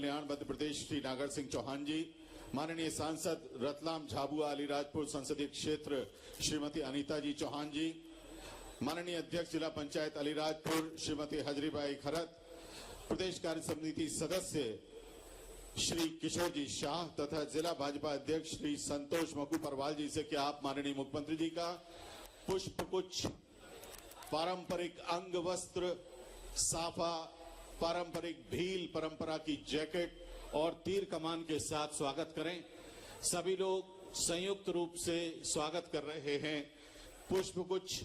कल्याण मध्य प्रदेश श्री नागर सिंह चौहान जी, माननीय सांसद रतलाम झाबुआ अलीराजपुर संसदीय क्षेत्र श्रीमती अनीता जी चौहान जी, माननीय अध्यक्ष जिला पंचायत अलीराजपुर श्रीमती हजरीबाई खरत, प्रदेश कार्य समिति सदस्य श्री किशोर जी शाह तथा जिला भाजपा अध्यक्ष श्री संतोष मकू परवाल जी से कि आप माननीय मुख्यमंत्री जी का पुष्पगुच्छ, पारंपरिक अंग वस्त्र, साफा, पारंपरिक भील परंपरा की जैकेट और तीर कमान के साथ स्वागत करें। सभी लोग संयुक्त रूप से स्वागत कर रहे हैं। पुष्पगुच्छ,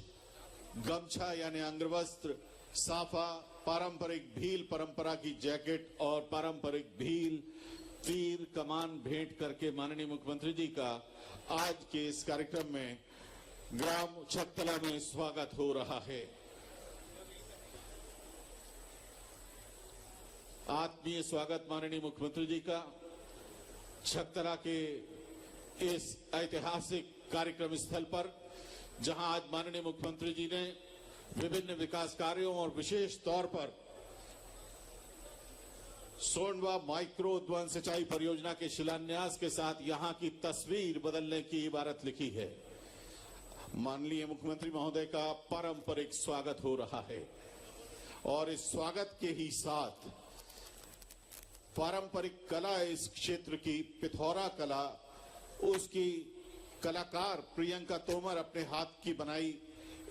गमछा यानी अंगवस्त्र, साफा, पारंपरिक भील परंपरा की जैकेट और पारंपरिक भील तीर कमान भेंट करके माननीय मुख्यमंत्री जी का आज के इस कार्यक्रम में ग्राम छकतला में स्वागत हो रहा है। आत्मीय स्वागत माननीय मुख्यमंत्री जी का छकतला के इस ऐतिहासिक कार्यक्रम स्थल पर, जहां आज माननीय मुख्यमंत्री जी ने विभिन्न विकास कार्यों और विशेष तौर पर सोंडवा माइक्रो उद्वहन सिंचाई परियोजना के शिलान्यास के साथ यहां की तस्वीर बदलने की इबारत लिखी है। माननीय मुख्यमंत्री महोदय का पारंपरिक स्वागत हो रहा है और इस स्वागत के ही साथ पारंपरिक कला, इस क्षेत्र की पिथौरा कला, उसकी कलाकार प्रियंका तोमर अपने हाथ की बनाई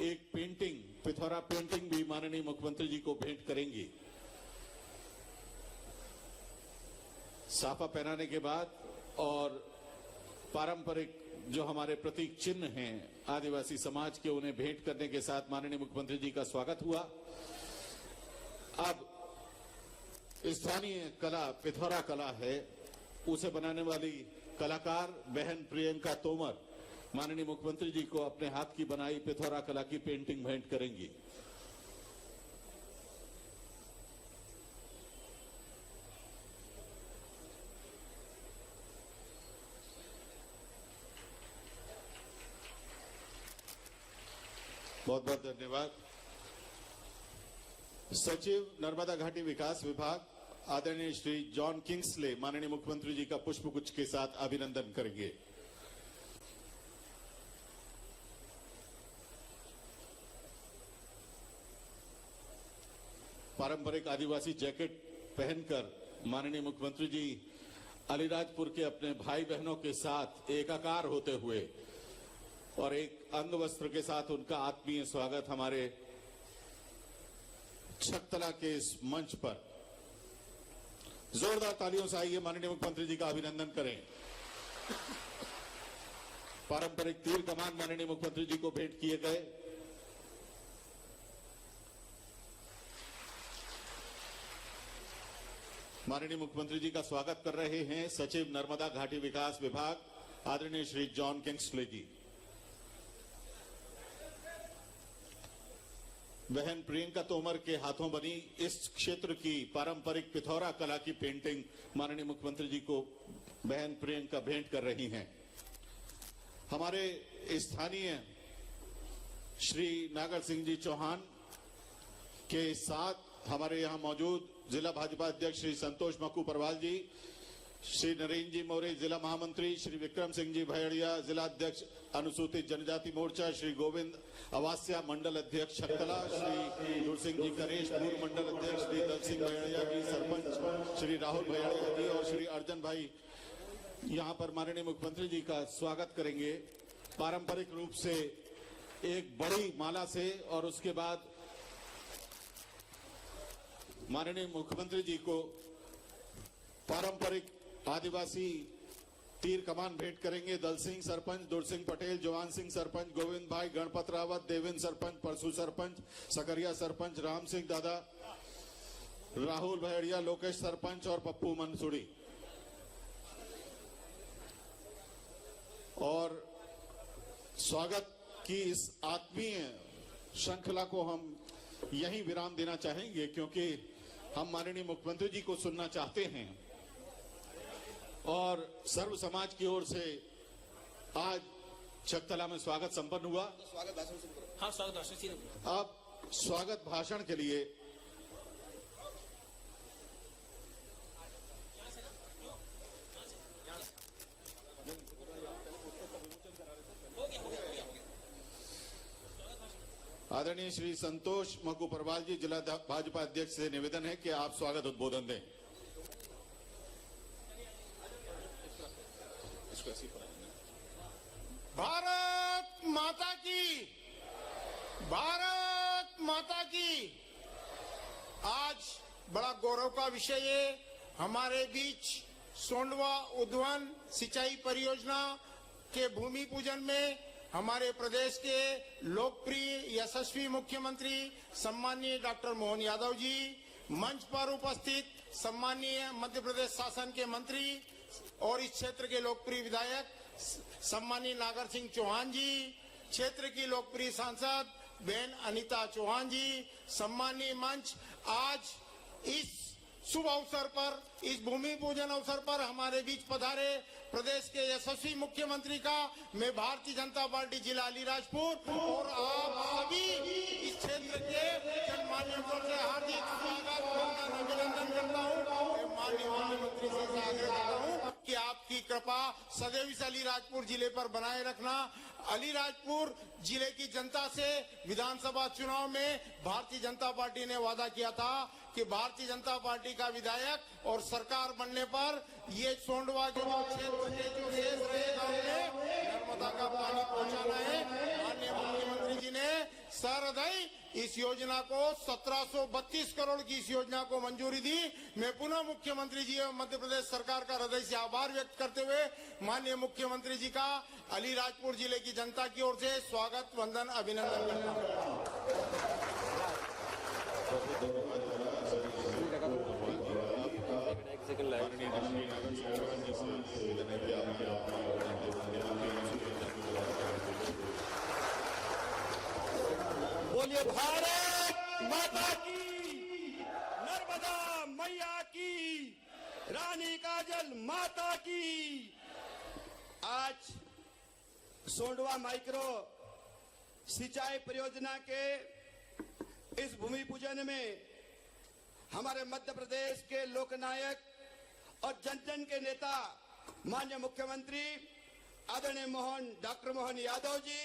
एक पेंटिंग, पिथौरा पेंटिंग भी माननीय मुख्यमंत्री जी को भेंट करेंगी। साफा पहनाने के बाद और पारंपरिक जो हमारे प्रतीक चिन्ह हैं आदिवासी समाज के, उन्हें भेंट करने के साथ माननीय मुख्यमंत्री जी का स्वागत हुआ। अब स्थानीय कला पिथौरा कला है, उसे बनाने वाली कलाकार बहन प्रियंका तोमर माननीय मुख्यमंत्री जी को अपने हाथ की बनाई पिथौरा कला की पेंटिंग भेंट करेंगी। बहुत बहुत धन्यवाद। सचिव नर्मदा घाटी विकास विभाग आदरणीय श्री जॉन किंग्सले माननीय मुख्यमंत्री जी का पुष्पगुच्छ के साथ अभिनंदन करेंगे। पारंपरिक आदिवासी जैकेट पहनकर माननीय मुख्यमंत्री जी अलीराजपुर के अपने भाई बहनों के साथ एकाकार होते हुए और एक अंग वस्त्र के साथ उनका आत्मीय स्वागत हमारे छकतला के इस मंच पर जोरदार तालियों से आइए माननीय मुख्यमंत्री जी का अभिनंदन करें। पारंपरिक तीर कमान माननीय मुख्यमंत्री जी को भेंट किए गए। माननीय मुख्यमंत्री जी का स्वागत कर रहे हैं सचिव नर्मदा घाटी विकास विभाग आदरणीय श्री जॉन किंग्सले जी। बहन प्रियंका तोमर के हाथों बनी इस क्षेत्र की पारंपरिक पिथौरा कला की पेंटिंग माननीय मुख्यमंत्री जी को बहन प्रियंका भेंट कर रही हैं। हमारे स्थानीय श्री नागर सिंह जी चौहान के साथ हमारे यहां मौजूद जिला भाजपा अध्यक्ष श्री संतोष मकू परवाल जी, श्री नरेंद्र जी मौर्य जिला महामंत्री, श्री विक्रम सिंह जी भैड़िया जिला अध्यक्ष अनुसूचित जनजाति मोर्चा, श्री गोविंद अवास्या मंडल अध्यक्ष छकतला, श्री दुरसिंह जी करेश पूर्व मंडल अध्यक्ष, श्री दल सिंह भैड़िया जी सरपंच, श्री राहुल भैड़िया जी और श्री अर्जन भाई यहाँ पर माननीय मुख्यमंत्री जी का स्वागत करेंगे पारंपरिक रूप से एक बड़ी माला से। और उसके बाद माननीय मुख्यमंत्री जी को पारंपरिक आदिवासी तीर कमान भेंट करेंगे दल सिंह सरपंच, दुरसिंह पटेल, जवान सिंह सरपंच, गोविंद भाई, गणपत रावत, देवेंद्र सरपंच, परसू सरपंच, सकरिया सरपंच, राम सिंह दादा, राहुल भैड़िया, लोकेश सरपंच और पप्पू मंसूरी। और स्वागत की इस आत्मीय श्रृंखला को हम यहीं विराम देना चाहेंगे क्योंकि हम माननीय मुख्यमंत्री जी को सुनना चाहते हैं और सर्व समाज की ओर से आज छकतला में स्वागत संपन्न हुआ। स्वागत भाषण से करो। हाँ, स्वागत भाषण से। अब स्वागत भाषण के लिए माननीय श्री संतोष मकू परवाल जी, जिला भाजपा अध्यक्ष से निवेदन है कि आप स्वागत उद्बोधन दें। भारत माता की, भारत माता की। आज बड़ा गौरव का विषय है, हमारे बीच सोंडवा उद्वन सिंचाई परियोजना के भूमि पूजन में हमारे प्रदेश के लोकप्रिय यशस्वी मुख्यमंत्री सम्माननीय डॉक्टर मोहन यादव जी, मंच पर उपस्थित सम्माननीय मध्य प्रदेश शासन के मंत्री और इस क्षेत्र के लोकप्रिय विधायक सम्माननीय नागर सिंह चौहान जी, क्षेत्र की लोकप्रिय सांसद बहन अनीता चौहान जी, सम्माननीय मंच, आज इस शुभ अवसर पर, इस भूमि पूजन अवसर पर हमारे बीच पधारे प्रदेश के यशस्वी मुख्यमंत्री का मैं भारतीय जनता पार्टी जिला अलीराजपुर और आप सभी इस क्षेत्र के जनमान्यों से हार्दिक स्वागत, वंदन, अभिनंदन करता हूँ। माननीय मुख्यमंत्री से आग्रह करता हूँ कि आपकी कृपा सदैव इस अलीराजपुर जिले पर बनाए रखना। अलीराजपुर जिले की जनता से विधानसभा चुनाव में भारतीय जनता पार्टी ने वादा किया था कि भारतीय जनता पार्टी का विधायक और सरकार बनने पर ये सोंडवा के जो क्षेत्र के जो शेष रहे गांव में नर्मदा का पानी पहुंचाना है। माननीय मुख्यमंत्री जी ने सहृदय इस योजना को 1732 करोड़ की इस योजना को मंजूरी दी। मैं पुनः मुख्यमंत्री जी एवं मध्य प्रदेश सरकार का हृदय से आभार व्यक्त करते हुए माननीय मुख्यमंत्री जी का अलीराजपुर जिले की जनता की ओर से स्वागत, वंदन, अभिनंदन करता हूँ। बोलिए भारत माता की, नर्मदा मैया की, रानी काजल माता की। आज सोंडवा माइक्रो सिंचाई परियोजना के इस भूमि पूजन में हमारे मध्य प्रदेश के लोकनायक और जन जन के नेता माननीय मुख्यमंत्री आदरणीय डॉक्टर मोहन यादव जी,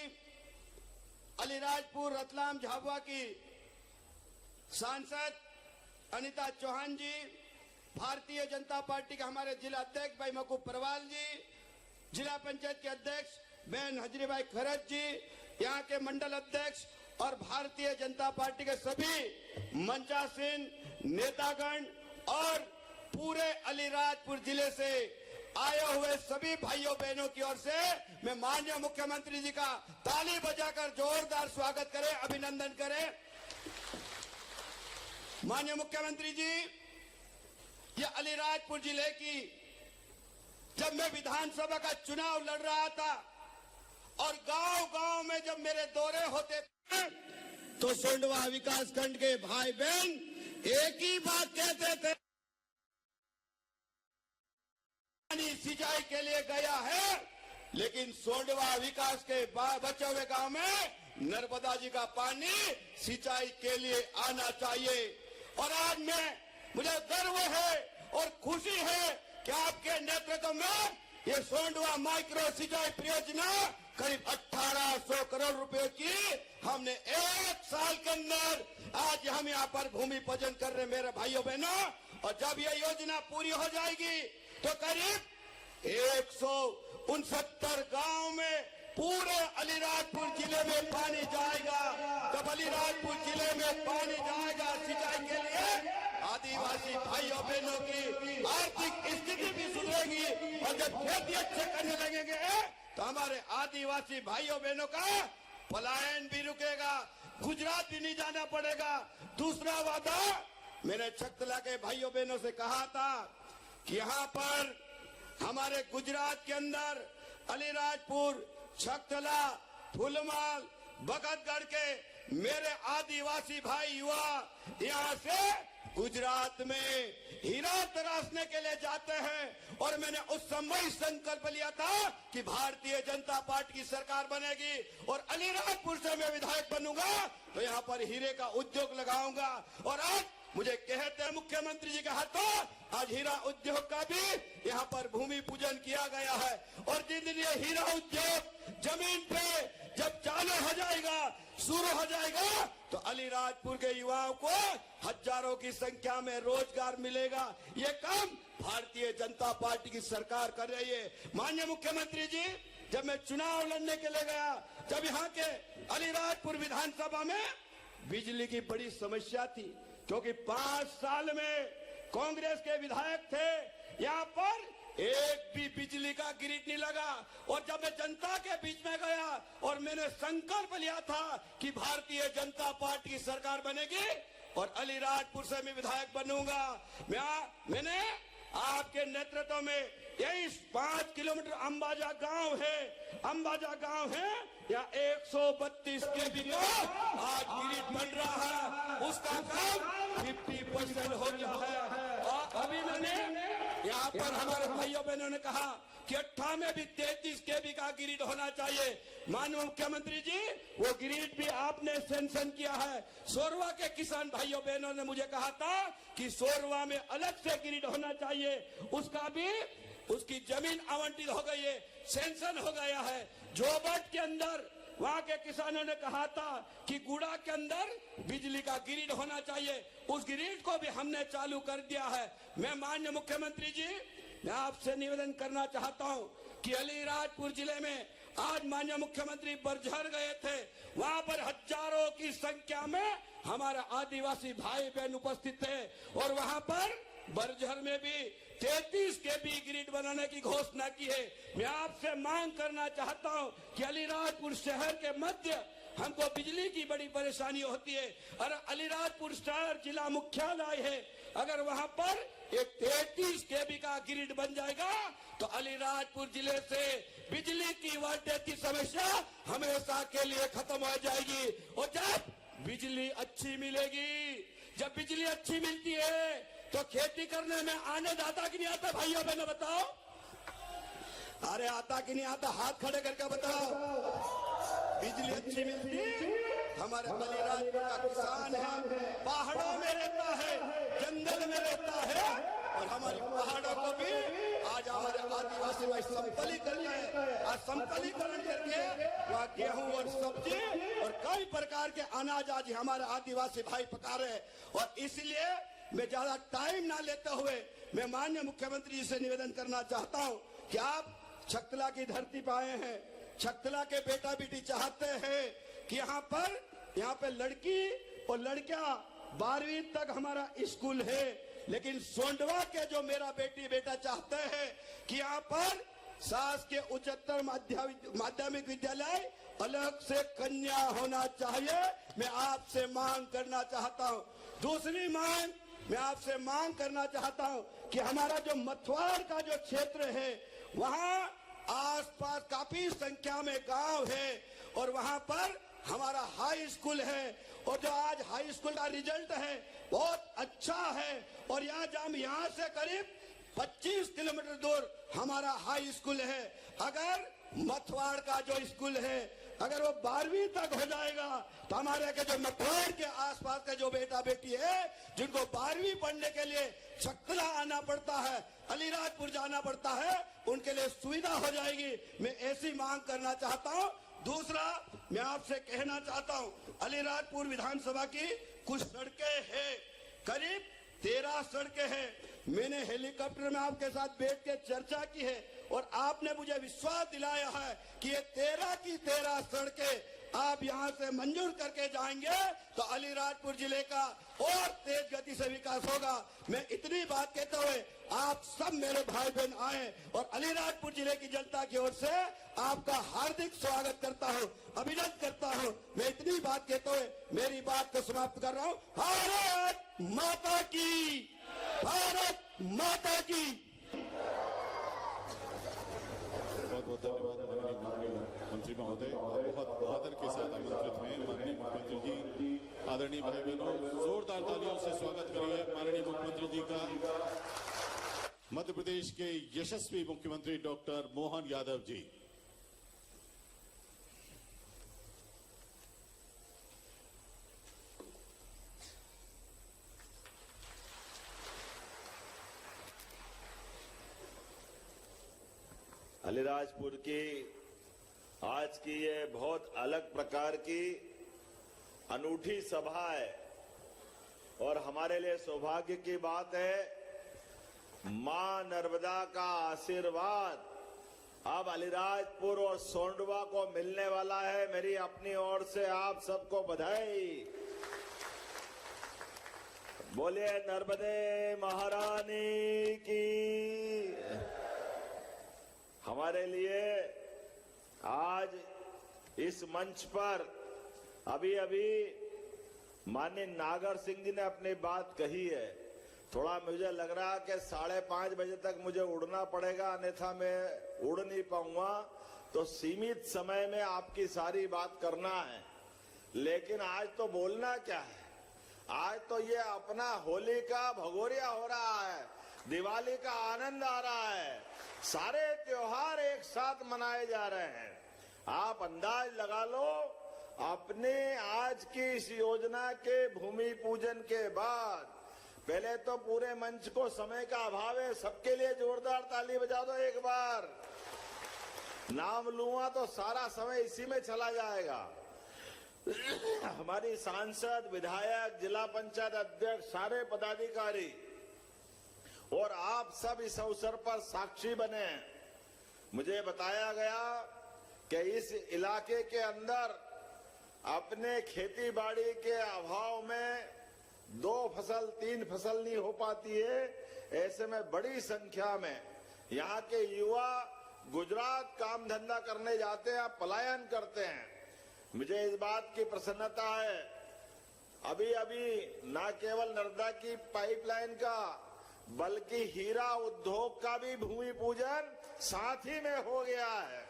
अलीराजपुर रतलाम झाबुआ की सांसद अनीता चौहान जी, भारतीय जनता पार्टी के हमारे जिला अध्यक्ष भाई मकू परवाल जी, जिला पंचायत के अध्यक्ष बहन हजरीबाई खरत जी, यहाँ के मंडल अध्यक्ष और भारतीय जनता पार्टी के सभी मंचासीन नेतागण और पूरे अलीराजपुर जिले से आए हुए सभी भाइयों बहनों की ओर से मैं माननीय मुख्यमंत्री जी का ताली बजाकर जोरदार स्वागत करें, अभिनंदन करें। माननीय मुख्यमंत्री जी, ये अलीराजपुर जिले की जब मैं विधानसभा का चुनाव लड़ रहा था और गांव-गांव में जब मेरे दौरे होते थे तो सोंडवा विकास खंड के भाई बहन एक ही बात कहते थे, पानी सिंचाई के लिए गया है, लेकिन सोंडवा विकास के बचे हुए गांव में नर्मदा जी का पानी सिंचाई के लिए आना चाहिए। और आज मुझे गर्व है और खुशी है कि आपके नेतृत्व में ये सोंडवा माइक्रो सिंचाई परियोजना करीब 1800 करोड़ रुपए की हमने एक साल के अंदर आज हम यहाँ पर भूमि पूजन कर रहे मेरे भाइयों बहनों। और जब ये योजना पूरी हो जाएगी तो करीब 169 गांव में पूरे अलीराजपुर जिले में पानी जाएगा। जब अलीराजपुर जिले में पानी जाएगा सिंचाई के लिए, आदिवासी भाइयों बहनों की आर्थिक स्थिति भी सुधरेगी और जब खेती अच्छे करने लगेंगे तो हमारे आदिवासी भाइयों बहनों का पलायन भी रुकेगा, गुजरात भी नहीं जाना पड़ेगा। दूसरा वादा मैंने छकतला के भाइयों बहनों से कहा था कि यहाँ पर हमारे गुजरात के अंदर अलीराजपुर, छकतला, फुलमाल, बगतगढ़ के मेरे आदिवासी भाई युवा यहाँ से गुजरात में हीरा तराशने के लिए जाते हैं। और मैंने उस समय संकल्प लिया था कि भारतीय जनता पार्टी की सरकार बनेगी और अलीराजपुर से मैं विधायक बनूंगा तो यहाँ पर हीरे का उद्योग लगाऊंगा। और आज मुझे कहते हैं मुख्यमंत्री जी के हाथों आज हीरा उद्योग का भी यहाँ पर भूमि पूजन किया गया है। और जिन दिन ये हीरा उद्योग जमीन पे जब चालू हो जाएगा, शुरू हो जाएगा तो अलीराजपुर के युवाओं को हजारों की संख्या में रोजगार मिलेगा। ये काम भारतीय जनता पार्टी की सरकार कर रही है। माननीय मुख्यमंत्री जी, जब मैं चुनाव लड़ने के लिए गया, जब यहाँ के अलीराजपुर विधानसभा में बिजली की बड़ी समस्या थी, क्योंकि 5 साल में कांग्रेस के विधायक थे, यहाँ पर एक भी बिजली का ग्रिड नहीं लगा। और जब मैं जनता के बीच में गया और मैंने संकल्प लिया था कि भारतीय जनता पार्टी की सरकार बनेगी और अलीराजपुर से मैं विधायक बनूंगा, मैंने आपके नेतृत्व में यही 5 किलोमीटर अंबाजा गांव है या 132 केवी का आज ग्रिड बन रहा है, उसका काम 50% हो गया है। और अभी मैंने यहाँ पर हमारे भाइयों बहनों ने कहा कि 18 में भी 33 केवी का ग्रिड होना चाहिए। माननीय मुख्यमंत्री जी, वो ग्रिड भी आपने सैंक्शन किया है। सोरवा के किसान भाइयों बहनों ने मुझे कहा था कि सोरवा में अलग से ग्रिड होना चाहिए, उसका भी उसकी जमीन आवंटित हो गई है, सैंक्शन हो गया है। जोबट के अंदर वहां के किसानों ने कहा था कि गुड़ा के अंदर बिजली का ग्रिड होना चाहिए, उस ग्रिड को भी हमने चालू कर दिया है। मैं माननीय मुख्यमंत्री जी, मैं आपसे निवेदन करना चाहता हूं कि अलीराजपुर जिले में आज माननीय मुख्यमंत्री बरझर गए थे, वहां पर हजारों की संख्या में हमारे आदिवासी भाई बहन उपस्थित थे और वहां पर बरझर में भी 33 केवी ग्रिड बनाने की घोषणा की है। मैं आपसे मांग करना चाहता हूं कि अलीराजपुर शहर के मध्य हमको बिजली की बड़ी परेशानी होती है और अलीराजपुर शहर जिला मुख्यालय है, अगर वहां पर एक 33 केवी का ग्रिड बन जाएगा तो अलीराजपुर जिले से बिजली की वोल्टेज की समस्या हमेशा के लिए खत्म हो जाएगी। और जब बिजली अच्छी मिलेगी, जब बिजली अच्छी मिलती है तो खेती करने में आनंद आता कि नहीं आता? भाइयों बहनों बताओ, अरे आता कि नहीं आता? हाथ खड़े करके बताओ। बिजली अच्छी मिलती, हमारे अलीराजपुर का किसान है, पहाड़ों में रहता है, जंगल में रहता है और हमारी पहाड़ों को भी आज हमारे आदिवासी भाई समतलीकरण है। आज समतलीकरण करके वहाँ गेहूं और सब्जी और कई प्रकार के अनाज आज हमारे आदिवासी भाई पका रहे हैं। और इसलिए मैं ज्यादा टाइम ना लेते हुए मैं माननीय मुख्यमंत्री जी से निवेदन करना चाहता हूं कि आप छकतला की धरती पर आए हैं, छकतला के बेटा बेटी चाहते हैं कि यहाँ पे लड़की और लड़कियां 12वीं तक हमारा स्कूल है, लेकिन सोंडवा के जो मेरा बेटी बेटा चाहते हैं कि यहाँ पर शासकीय उच्चतर माध्यमिक विद्यालय अलग से कन्या होना चाहिए। मैं आपसे मांग करना चाहता हूँ। दूसरी मांग मैं आपसे मांग करना चाहता हूं कि हमारा जो मथुआड़ का जो क्षेत्र है, वहां आसपास काफी संख्या में गांव है और वहां पर हमारा हाई स्कूल है और जो आज हाई स्कूल का रिजल्ट है बहुत अच्छा है और यहाँ से करीब 25 किलोमीटर दूर हमारा हाई स्कूल है। अगर मथुआड़ का जो स्कूल है अगर वो 12वीं तक हो जाएगा तो हमारे के जो मथुआड़ के आसपास के जो बेटा बेटी है जिनको 12वीं पढ़ने के लिए छकतला आना पड़ता है, अलीराजपुर जाना पड़ता है, उनके लिए सुविधा हो जाएगी। मैं ऐसी मांग करना चाहता हूँ। दूसरा मैं आपसे कहना चाहता हूँ, अलीराजपुर विधानसभा की कुछ सड़कें हैं, करीब 13 सड़कें हैं। मैंने हेलीकॉप्टर में आपके साथ बैठ के चर्चा की है और आपने मुझे विश्वास दिलाया है कि ये 13 की 13 सड़कें आप यहाँ से मंजूर करके जाएंगे तो अलीराजपुर जिले का और तेज गति से विकास होगा। मैं इतनी बात कहते हुए आप सब मेरे भाई बहन आए और अलीराजपुर जिले की जनता की ओर से आपका हार्दिक स्वागत करता हूँ, अभिनंदन करता हूँ। मैं इतनी बात कहते हुए मेरी बात को समाप्त कर रहा हूँ। भारत माता की, भारत माता की। बहुत बहुत धन्यवाद माननीय मंत्री महोदय। बहुत आदर के साथ आमंत्रित हैं माननीय मुख्यमंत्री जी। आदरणीय भाई बहनों, जोरदार तालियों से स्वागत करिए माननीय मुख्यमंत्री जी का। मध्य प्रदेश के यशस्वी मुख्यमंत्री डॉक्टर मोहन यादव जी। अलीराजपुर की आज की ये बहुत अलग प्रकार की अनूठी सभा है और हमारे लिए सौभाग्य की बात है, मां नर्मदा का आशीर्वाद अब अलीराजपुर और सोंडवा को मिलने वाला है। मेरी अपनी ओर से आप सबको बधाई। बोलिए नर्मदे महारानी की। हमारे लिए आज इस मंच पर अभी माननीय नागर सिंह जी ने अपनी बात कही है। थोड़ा मुझे लग रहा है कि 5:30 बजे तक मुझे उड़ना पड़ेगा, अन्यथा मैं उड़ नहीं पाऊंगा। तो सीमित समय में आपकी सारी बात करना है, लेकिन आज तो बोलना क्या है, आज तो ये अपना होली का भगोरिया हो रहा है, दिवाली का आनंद आ रहा है, सारे त्योहार एक साथ मनाए जा रहे हैं। आप अंदाज लगा लो, अपने आज की इस योजना के भूमि पूजन के बाद, पहले तो पूरे मंच को समय का अभाव है, सबके लिए जोरदार ताली बजा दो एक बार। नाम लूंगा तो सारा समय इसी में चला जाएगा। हमारी सांसद, विधायक, जिला पंचायत अध्यक्ष, सारे पदाधिकारी और आप सब इस अवसर पर साक्षी बने। मुझे बताया गया कि इस इलाके के अंदर अपने खेती बाड़ी के अभाव में 2 फसल 3 फसल नहीं हो पाती है। ऐसे में बड़ी संख्या में यहाँ के युवा गुजरात काम धंधा करने जाते हैं, पलायन करते हैं। मुझे इस बात की प्रसन्नता है, अभी न केवल नर्मदा की पाइपलाइन का बल्कि हीरा उद्योग का भी भूमि पूजन साथ ही में हो गया है।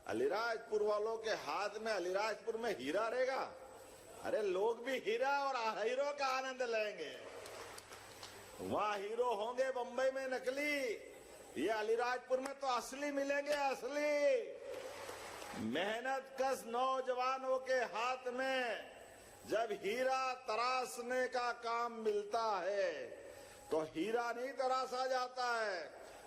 अलीराजपुर वालों के हाथ में अलीराजपुर में हीरा रहेगा। अरे लोग भी हीरा और हीरो का आनंद लेंगे। वहाँ हीरो होंगे बंबई में नकली, ये अलीराजपुर में तो असली मिलेंगे, असली। मेहनत कश नौजवानों के हाथ में जब हीरा तराशने का काम मिलता है तो हीरा नहीं तराशा जाता है,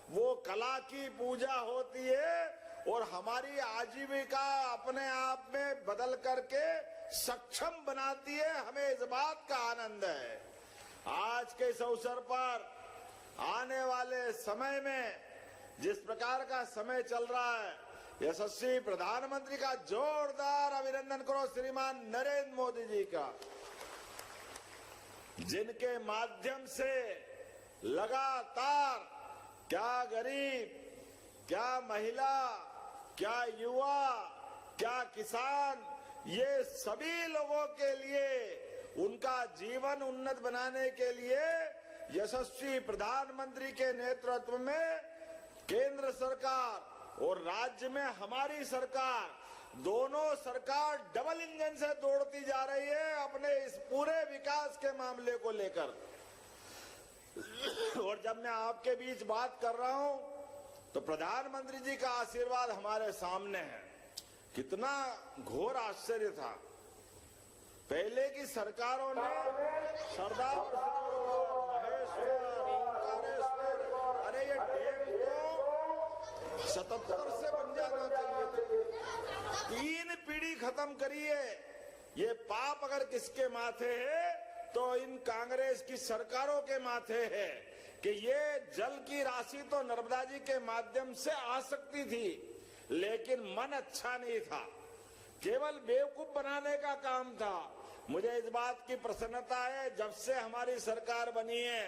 वो कला की पूजा होती है और हमारी आजीविका अपने आप में बदल करके सक्षम बनाती है। हमें इस बात का आनंद है। आज के इस अवसर पर आने वाले समय में जिस प्रकार का समय चल रहा है, यशस्वी प्रधानमंत्री का जोरदार अभिनंदन करो श्रीमान नरेंद्र मोदी जी का, जिनके माध्यम से लगातार क्या गरीब, क्या महिला, क्या युवा, क्या किसान, ये सभी लोगों के लिए उनका जीवन उन्नत बनाने के लिए यशस्वी प्रधानमंत्री के नेतृत्व में केंद्र सरकार और राज्य में हमारी सरकार, दोनों सरकार डबल इंजन से दौड़ती जा रही है अपने इस पूरे विकास के मामले को लेकर। और जब मैं आपके बीच बात कर रहा हूं तो प्रधानमंत्री जी का आशीर्वाद हमारे सामने है। कितना घोर आश्चर्य था, पहले की सरकारों ने सरदार अरे ये डैम को 77 से बन जाना चाहिए था। 3 पीढ़ी खत्म करिए। ये पाप अगर किसके माथे है तो इन कांग्रेस की सरकारों के माथे है कि ये जल की राशि तो नर्मदा जी के माध्यम से आ सकती थी, लेकिन मन अच्छा नहीं था, केवल बेवकूफ बनाने का काम था। मुझे इस बात की प्रसन्नता है, जब से हमारी सरकार बनी है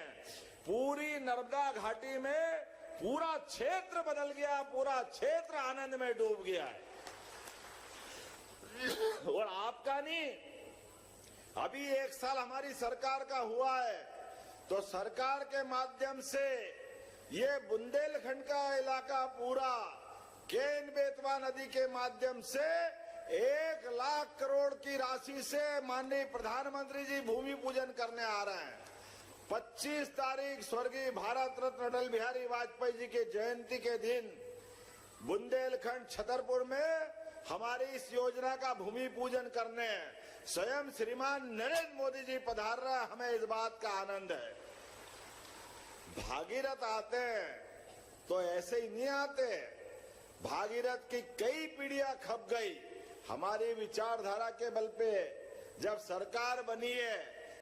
पूरी नर्मदा घाटी में पूरा क्षेत्र बदल गया, पूरा क्षेत्र आनंद में डूब गया है। और आपका नहीं, अभी 1 साल हमारी सरकार का हुआ है तो सरकार के माध्यम से ये बुंदेलखंड का इलाका पूरा केन बेतवा नदी के माध्यम से 1 लाख करोड़ की राशि से माननीय प्रधानमंत्री जी भूमि पूजन करने आ रहे हैं। 25 तारीख स्वर्गीय भारत रत्न अटल बिहारी वाजपेयी जी के जयंती के दिन बुंदेलखंड छतरपुर में हमारी इस योजना का भूमि पूजन करने स्वयं श्रीमान नरेंद्र मोदी जी पधार रहे हैं। हमें इस बात का आनंद है। भागीरथ आते हैं तो ऐसे ही नहीं आते, भागीरथ की कई पीढ़ियां खप गई। हमारी विचारधारा के बल पे जब सरकार बनी है